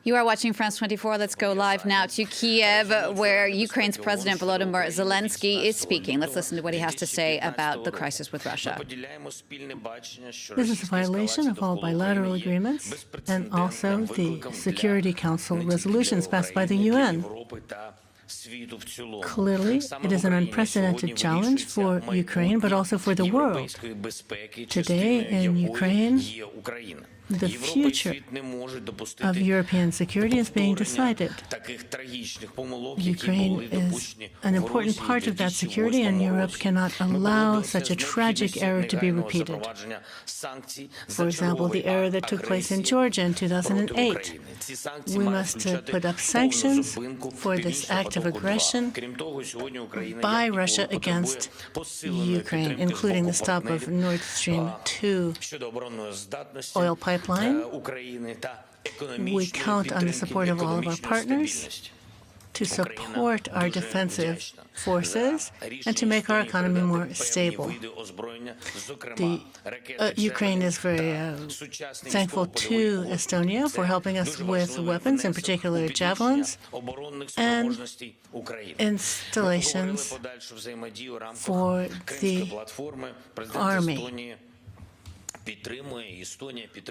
You are watching France 24. Let's go live now to Kiev, where Ukraine's President Volodymyr Zelenskyy is speaking. Let's listen to what he has to say about the crisis with Russia. This is a violation of all bilateral agreements and also the Security Council resolutions passed by the UN. Clearly, it is an unprecedented challenge for Ukraine, but also for the world. Today, in Ukraine, the future of European security is being decided. Ukraine is an important part of that security, and Europe cannot allow such a tragic error to be repeated. For example, the error that took place in Georgia in 2008. We must put up sanctions for this act of aggression by Russia against Ukraine, including the stop of Nord Stream 2 oil pipeline. We count on the support of all of our partners to support our defensive forces and to make our economy more stable. Ukraine is very thankful to Estonia for helping us with weapons, in particular javelins, and installations for the army.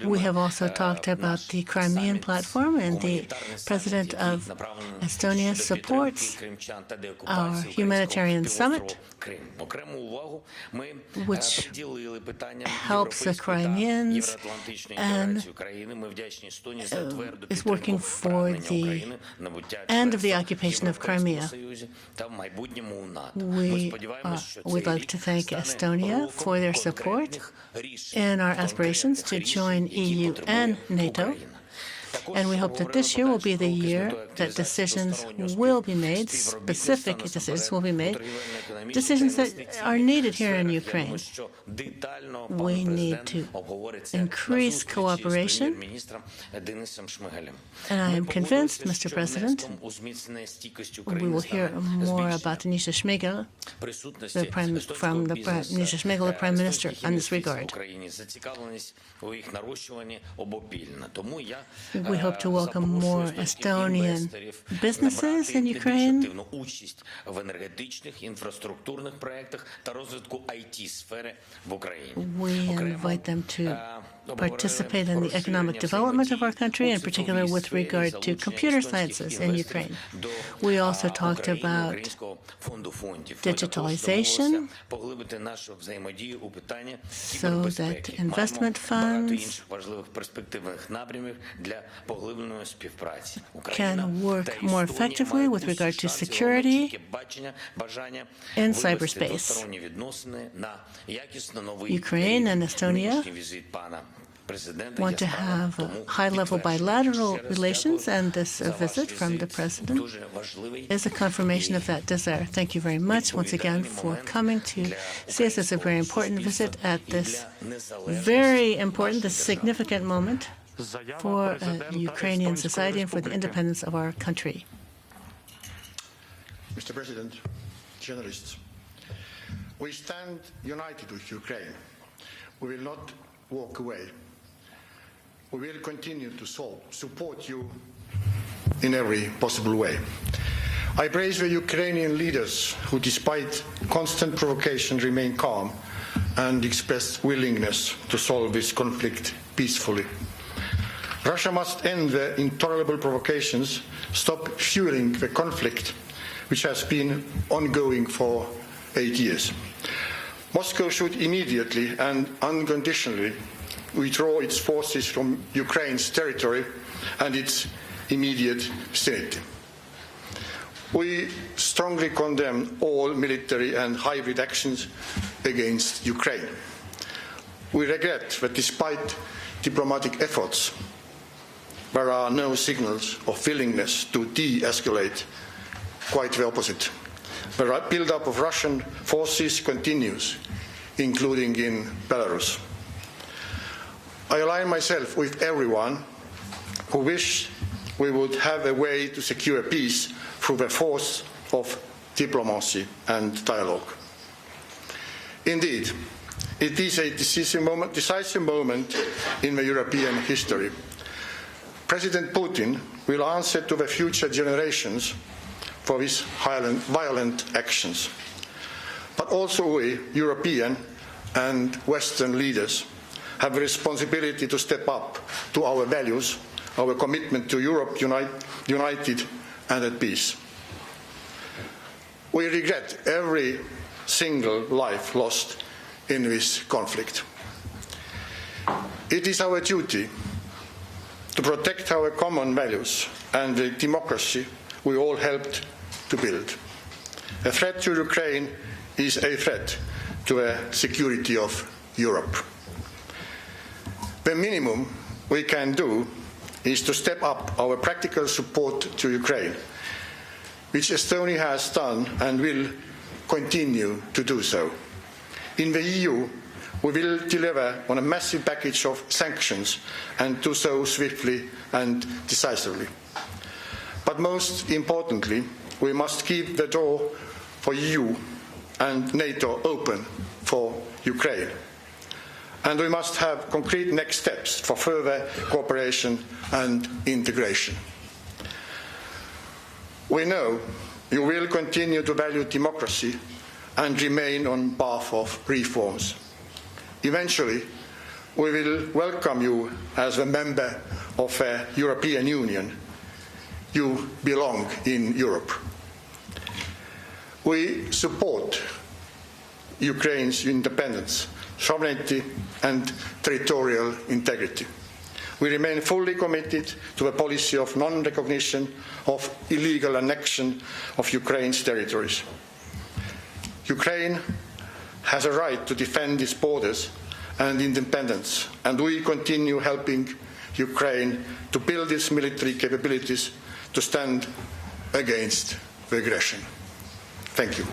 We have also talked about the Crimean platform, and the President of Estonia supports our humanitarian summit, which helps the Crimeans and is working for the end of the occupation of Crimea. We would like to thank Estonia for their support in our aspirations to join EU and NATO. And we hope that this year will be the year that decisions will be made, specific decisions will be made, decisions that are needed here in Ukraine. We need to increase cooperation, and I am convinced, Mr. President, we will hear more about Denisha Shmyhal, the Prime Minister, in this regard. We hope to welcome more Estonian businesses in Ukraine. We invite them to participate in the economic development of our country, in particular with regard to computer sciences in Ukraine. We also talked about digitalization, so that investment funds can work more effectively with regard to security in cyberspace. Ukraine and Estonia want to have high-level bilateral relations, and this visit from the President is a confirmation of that desire. Thank you very much once again for coming to see us. It's a very important visit at this very important, this significant moment for Ukrainian society and for the independence of our country. Mr. President, journalists, we stand united with Ukraine. We will not walk away. We will continue to support you in every possible way. I praise the Ukrainian leaders who, despite constant provocation, remain calm and express willingness to solve this conflict peacefully. Russia must end the intolerable provocations, stop fueling the conflict, which has been ongoing for 8 years. Moscow should immediately and unconditionally withdraw its forces from Ukraine's territory and its immediate vicinity. We strongly condemn all military and hybrid actions against Ukraine. We regret that despite diplomatic efforts, there are no signals of willingness to de-escalate. Quite the opposite. The build-up of Russian forces continues, including in Belarus. I align myself with everyone who wish we would have a way to secure peace through the force of diplomacy and dialogue. Indeed, it is a decisive moment in the European history. President Putin will answer to the future generations for his violent actions. But also we, European and Western leaders, have a responsibility to step up to our values, our commitment to Europe united and at peace. We regret every single life lost in this conflict. It is our duty to protect our common values and the democracy we all helped to build. A threat to Ukraine is a threat to the security of Europe. The minimum we can do is to step up our practical support to Ukraine, which Estonia has done and will continue to do so. In the EU, we will deliver on a massive package of sanctions and do so swiftly and decisively. But most importantly, we must keep the door for EU and NATO open for Ukraine. And we must have concrete next steps for further cooperation and integration. We know you will continue to value democracy and remain on path of reforms. Eventually, we will welcome you as a member of the European Union. You belong in Europe. We support Ukraine's independence, sovereignty and territorial integrity. We remain fully committed to a policy of non-recognition of illegal annexion of Ukraine's territories. Ukraine has a right to defend its borders and independence, and we continue helping Ukraine to build its military capabilities to stand against the aggression. Thank you.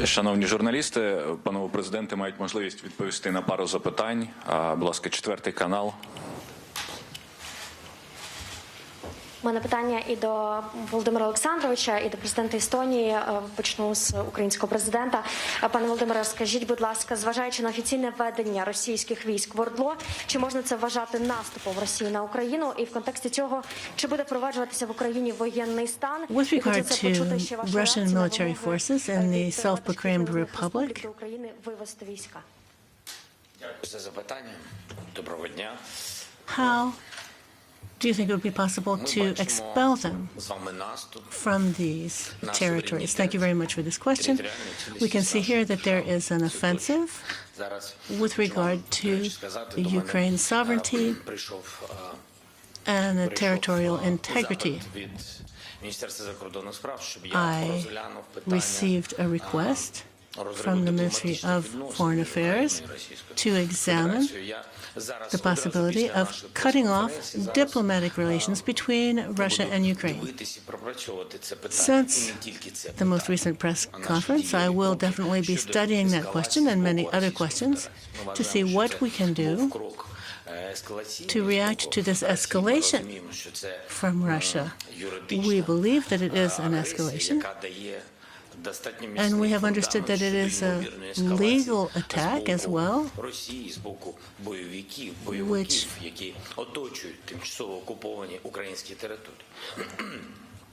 Шановні журналісти, панове президенти мають можливість відповісти на пару запитань. Будь ласка, 4 канал. У мене питання і до Володимира Олександровича, і до президента Естонії. Почну з українського президента. Пане Володимире, скажіть, будь ласка, зважаючи на офіційне введення російських військ в ОРДЛО, чи можна це вважати наступом Росії на Україну? І в контексті цього, чи буде впроваджуватися в Україні воєнний стан? With regard to Russian military forces in the self-proclaimed republic, до України вивести війська? Дякую за запитання. Доброго дня. how do you think it would be possible to expel them from these territories? Thank you very much for this question. We can see here that there is an offensive with regard to Ukraine's sovereignty and territorial integrity. I received a request from the Ministry of Foreign Affairs to examine the possibility of cutting off diplomatic relations between Russia and Ukraine. Since the most recent press conference, I will definitely be studying that question and many other questions to see what we can do to react to this escalation from Russia. We believe that it is an escalation, and we have understood that it is a legal attack as well, which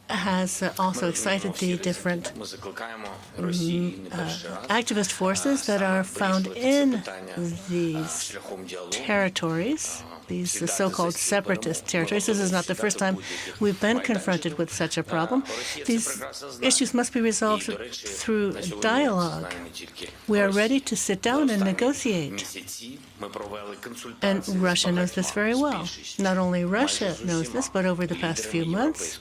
has also excited the different activist forces that are found in these territories, these so-called separatist territories. This is not the first time we've been confronted with such a problem. These issues must be resolved through dialogue. We are ready to sit down and negotiate. And Russia knows this very well. Not only Russia knows this, but over the past few months,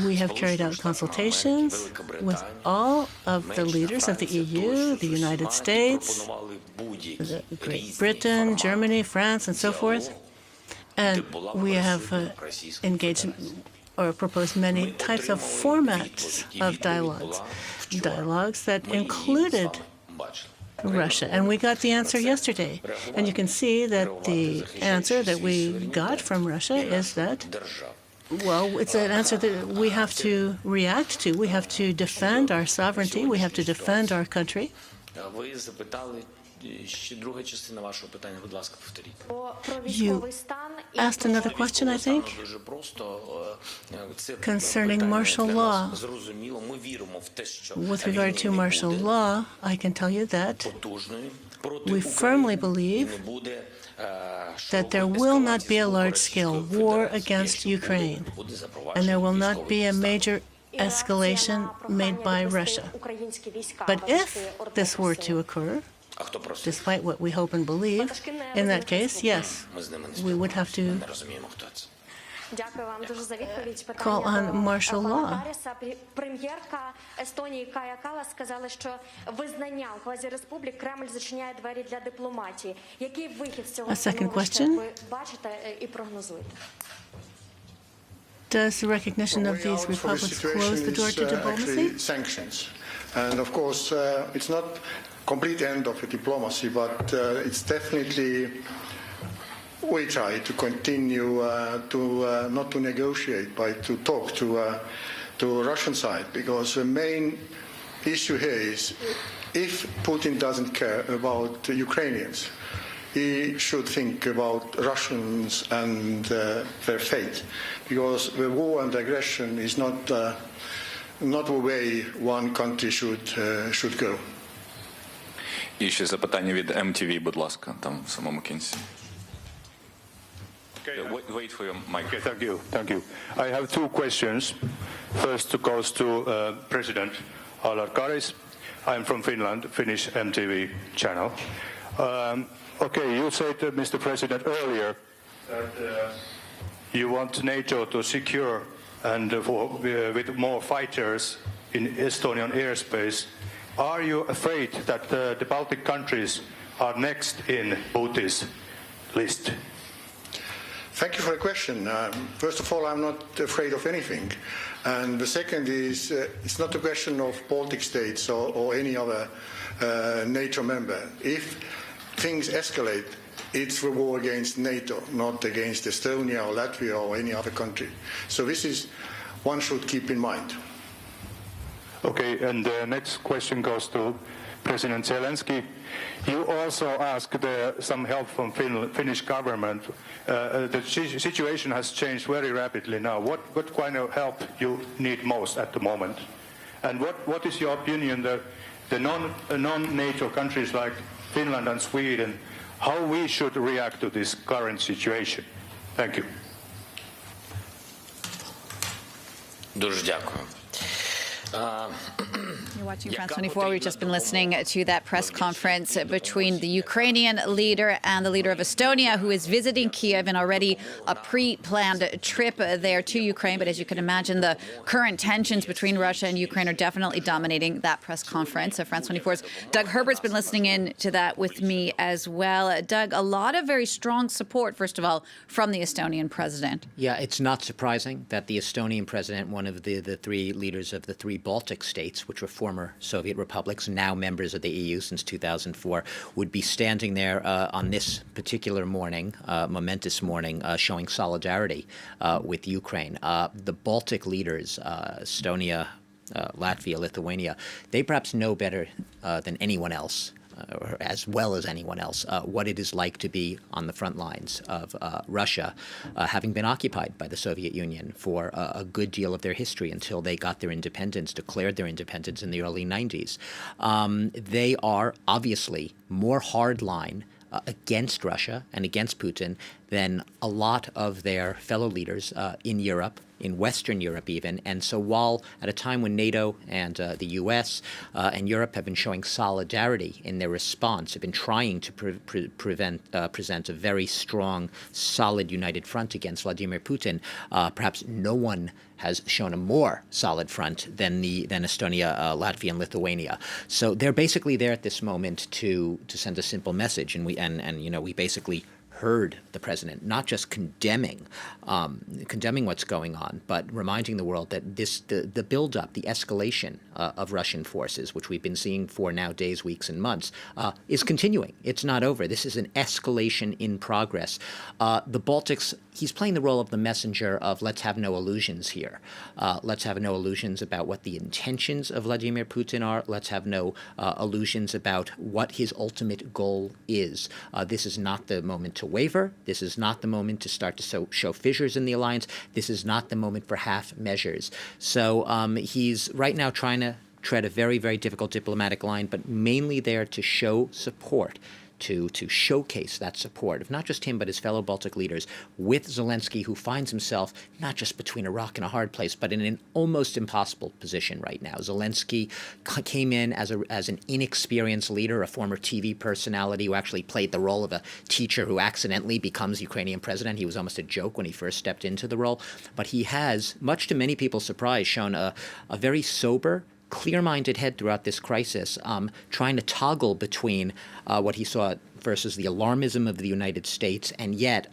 we have carried out consultations with all of the leaders of the EU, the United States, Great Britain, Germany, France, and so forth. And we have engaged or proposed many types of formats of dialogues that included Russia. And we got the answer yesterday. And you can see that the answer that we got from Russia is that, well, it's an answer that we have to react to. We have to defend our sovereignty. We have to defend our country. Ще друга частина вашого питання, будь ласка, повторіть. You asked another question, I think, Дуже просто. Це concerning питання martial для нас law. зрозуміло. Ми віримо в те, що With regard to війни не martial буде law, I can tell you that потужною проти we України, firmly believe не буде, that there will not be a large-scale war against Ukraine, and there will not be a major escalation made by Russia. But if this were to occur, А хто просить? despite what we hope and believe, in that case, yes, Ми з ними не we would have to не розуміємо, хто це. Дякую вам дуже за відповідь. Call on martial law. Каріса. Прем'єрка Естонії Кая Калас сказала, що визнанням квазіреспублік Кремль зачиняє двері для дипломатії. Який вихід з цього A second становища question. ви бачите і прогнозуєте? Does the recognition of these republics close the door to diplomacy? Sanctions, and of course, it's not complete end of diplomacy, but it's definitely we try to continue to not to negotiate, but to talk to Russian side, because the main issue here is if Putin doesn't care about Ukrainians, he should think about Russians and their fate, because the war and aggression is not the way one country should go. І ще запитання від MTV, будь ласка, там в самому кінці. Wait for your mic. Okay, thank you. I have two questions. First goes to President Alar Karis. I'm from Finland, Finnish MTV channel. Okay, you said, Mr. President, earlier that you want NATO to secure and with more fighters in Estonian airspace. Are you afraid that the Baltic countries are next in Putin's list? Thank you for the question. First of all, I'm not afraid of anything. And the second is, it's not a question of Baltic states or any other NATO member. If things escalate, it's a war against NATO, not against Estonia or Latvia or any other country. So this is one should keep in mind. Okay, and the next question goes to President Zelenskyy. You also asked some help from Finnish government. The situation has changed very rapidly now. What kind of help you need most at the moment? And what is your opinion that the non-NATO countries like Finland and Sweden, how we should react to this current situation? Thank you. Дуже дякую. You're watching France 24. We've just been listening to that press conference between the Ukrainian leader and the leader of Estonia, who is visiting Kiev in already a pre-planned trip there to Ukraine. But as you can imagine, the current tensions between Russia and Ukraine are definitely dominating that press conference. So France 24's Doug Herbert's been listening in to that with me as well. Doug, a lot of very strong support, first of all, from the Estonian president. Yeah, it's not surprising that the Estonian president, one of the three leaders of the three Baltic states, which were former Soviet republics, now members of the EU since 2004, would be standing there on this particular morning, momentous morning, showing solidarity with Ukraine. The Baltic leaders, Estonia, Latvia, Lithuania, they perhaps know better than anyone else, or as well as anyone else, what it is like to be on the front lines of Russia, having been occupied by the Soviet Union for a good deal of their history until they got their independence, declared their independence in the early 90s. They are obviously more hardline against Russia and against Putin than a lot of their fellow leaders in Europe, in Western Europe even. And so while at a time when NATO and the US and Europe have been showing solidarity in their response, have been trying to present a very strong, solid, united front against Vladimir Putin, perhaps no one has shown a more solid front than Estonia, Latvia, and Lithuania. So they're basically there at this moment to send a simple message, and we basically heard the president not just condemning what's going on, but reminding the world that the buildup, the escalation of Russian forces, which we've been seeing for now days, weeks, and months, is continuing. It's not over. This is an escalation in progress. The Baltics he's playing the role of the messenger of let's have no illusions here. Let's have no illusions about what the intentions of Vladimir Putin are. Let's have no illusions about what his ultimate goal is. This is not the moment to waver. This is not the moment to start to show fissures in the alliance. This is not the moment for half measures. So he's right now trying to tread a very, very difficult diplomatic line, but mainly there to show support, to showcase that support of not just him, but his fellow Baltic leaders with Zelenskyy, who finds himself not just between a rock and a hard place, but in an almost impossible position right now. Zelenskyy came in as an inexperienced leader, a former TV personality who actually played the role of a teacher who accidentally becomes Ukrainian president. He was almost a joke when he first stepped into the role. But he has, much to many people's surprise, shown a very sober, clear-minded head throughout this crisis, trying to toggle between what he saw versus the alarmism of the United States, and yet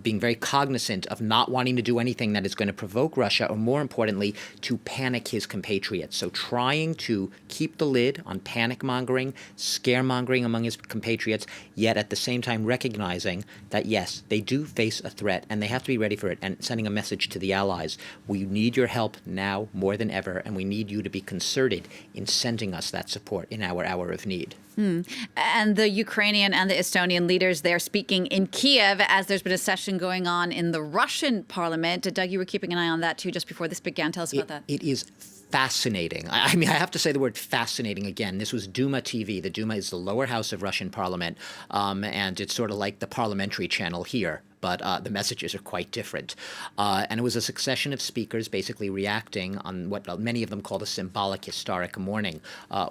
being very cognizant of not wanting to do anything that is going to provoke Russia, or more importantly, to panic his compatriots. So trying to keep the lid on panic-mongering, scaremongering among his compatriots, yet at the same time recognizing that, yes, they do face a threat and they have to be ready for it, and sending a message to the allies. We need your help now more than ever, and we need you to be concerted in sending us that support in our hour of need. And the Ukrainian and the Estonian leaders, they're speaking in Kiev as there's been a session going on in the Russian parliament. Doug, you were keeping an eye on that too just before this began. Tell us about that. It is fascinating. I mean, I have to say the word fascinating again. This was Duma TV. The Duma is the lower house of Russian parliament, and it's sort of like the parliamentary channel here. But the messages are quite different. And it was a succession of speakers basically reacting on what many of them call the symbolic historic morning.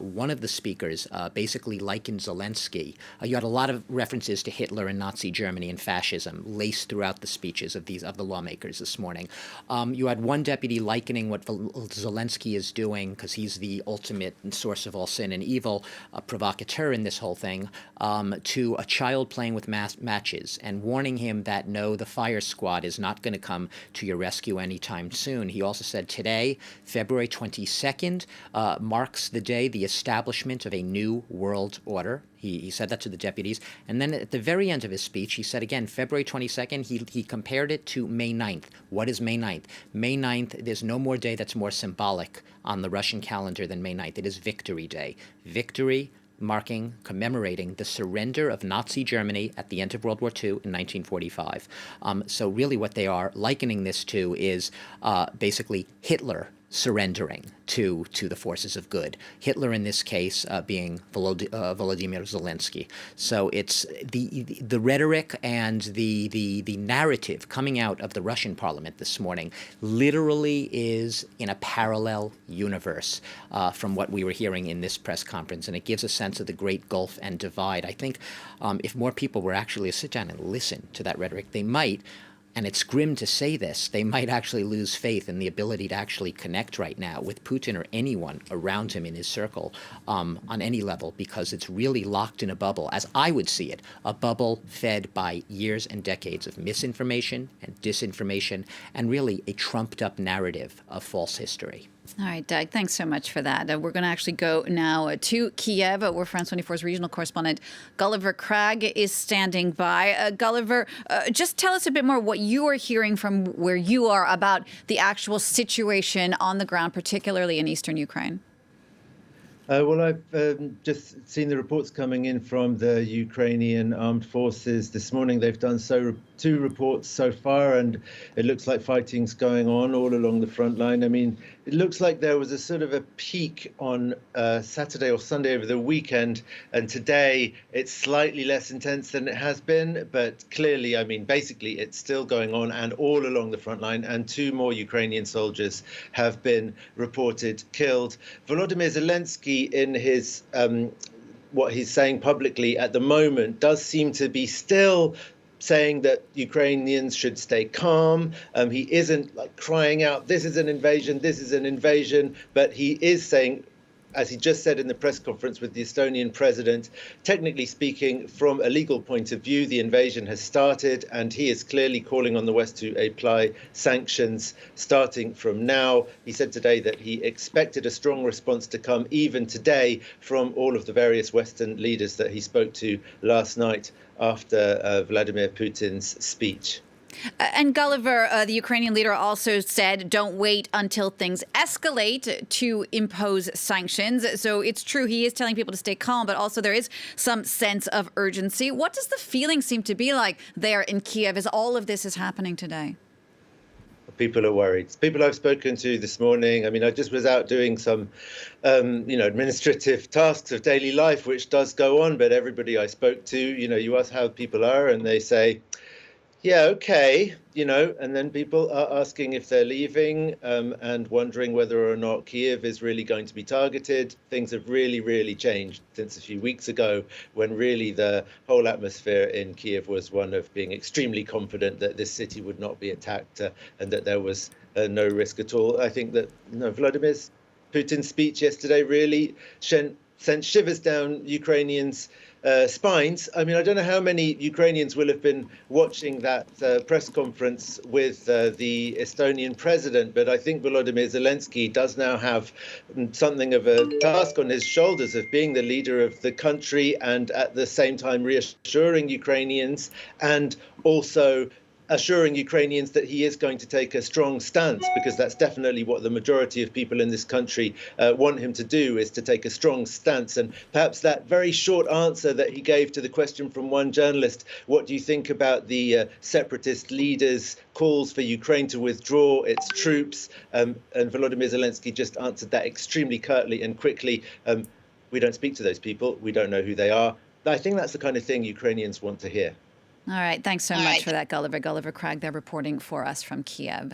One of the speakers basically likened Zelenskyy. You had a lot of references to Hitler and Nazi Germany and fascism laced throughout the speeches of the lawmakers this morning. You had one deputy likening what Zelenskyy is doing, because he's the ultimate source of all sin and evil, a provocateur in this whole thing, to a child playing with matches, and warning him that no, the fire squad is not going to come to your rescue anytime soon. He also said today, February 22nd, marks the day the establishment of a new world order. He said that to the deputies. And then at the very end of his speech, he said again, February 22nd, he compared it to May 9th. What is May 9th? May 9th, there's no more day that's more symbolic on the Russian calendar than May 9th. It is Victory Day. Victory, commemorating the surrender of Nazi Germany at the end of World War II in 1945. So really what they are likening this to is basically Hitler surrendering to the forces of good. Hitler, in this case, being Volodymyr Zelenskyy. So it's the rhetoric and the narrative coming out of the Russian parliament this morning literally is in a parallel universe from what we were hearing in this press conference, and it gives a sense of the great gulf and divide. I think if more people were actually to sit down and listen to that rhetoric, they might, and it's grim to say this, they might actually lose faith in the ability to actually connect right now with Putin or anyone around him in his circle on any level, because it's really locked in a bubble, as I would see it, a bubble fed by years and decades of misinformation and disinformation, and really a trumped-up narrative of false history. All right, Doug, thanks so much for that. We're going to actually go now to Kiev, where France 24's regional correspondent Gulliver Cragg is standing by. Gulliver, just tell us a bit more what you are hearing from where you are about the actual situation on the ground, particularly in eastern Ukraine. Well, I've just seen the reports coming in from the Ukrainian armed forces this morning. They've done 2 reports so far, and it looks like fighting's going on all along the front line. I mean, it looks like there was a sort of a peak on Saturday or Sunday over the weekend, and today it's slightly less intense than it has been. But clearly, I mean, basically, it's still going on and all along the front line, and 2 more Ukrainian soldiers have been reported killed. Volodymyr Zelenskyy, in his what he's saying publicly at the moment, does seem to be still saying that Ukrainians should stay calm. He isn't like crying out, this is an invasion, but he is saying as he just said in the press conference with the Estonian president, technically speaking, from a legal point of view, the invasion has started, and he is clearly calling on the West to apply sanctions starting from now. He said today that he expected a strong response to come even today from all of the various Western leaders that he spoke to last night after Vladimir Putin's speech. And Gulliver, the Ukrainian leader, also said, don't wait until things escalate to impose sanctions. So it's true, he is telling people to stay calm, but also there is some sense of urgency. What does the feeling seem to be like there in Kiev as all of this is happening today? People are worried. People I've spoken to this morning. I mean, I just was out doing some, administrative tasks of daily life, which does go on. But everybody I spoke to, you ask how people are, and they say, yeah, okay, and then people are asking if they're leaving and wondering whether or not Kiev is really going to be targeted. Things have really, really changed since a few weeks ago, when really the whole atmosphere in Kiev was one of being extremely confident that this city would not be attacked and that there was no risk at all. I think that Vladimir Putin's speech yesterday really sent shivers down Ukrainians' spines. I mean, I don't know how many Ukrainians will have been watching that press conference with the Estonian president, but I think Volodymyr Zelenskyy does now have something of a task on his shoulders of being the leader of the country and at the same time reassuring Ukrainians and also assuring Ukrainians that he is going to take a strong stance, because that's definitely what the majority of people in this country want him to do, is to take a strong stance. And perhaps that very short answer that he gave to the question from one journalist, what do you think about the separatist leaders' calls for Ukraine to withdraw its troops? And Volodymyr Zelenskyy just answered that extremely curtly and quickly. We don't speak to those people. We don't know who they are. I think that's the kind of thing Ukrainians want to hear. All right. Thanks so much for that, Gulliver. Gulliver Cragg there reporting for us from Kiev.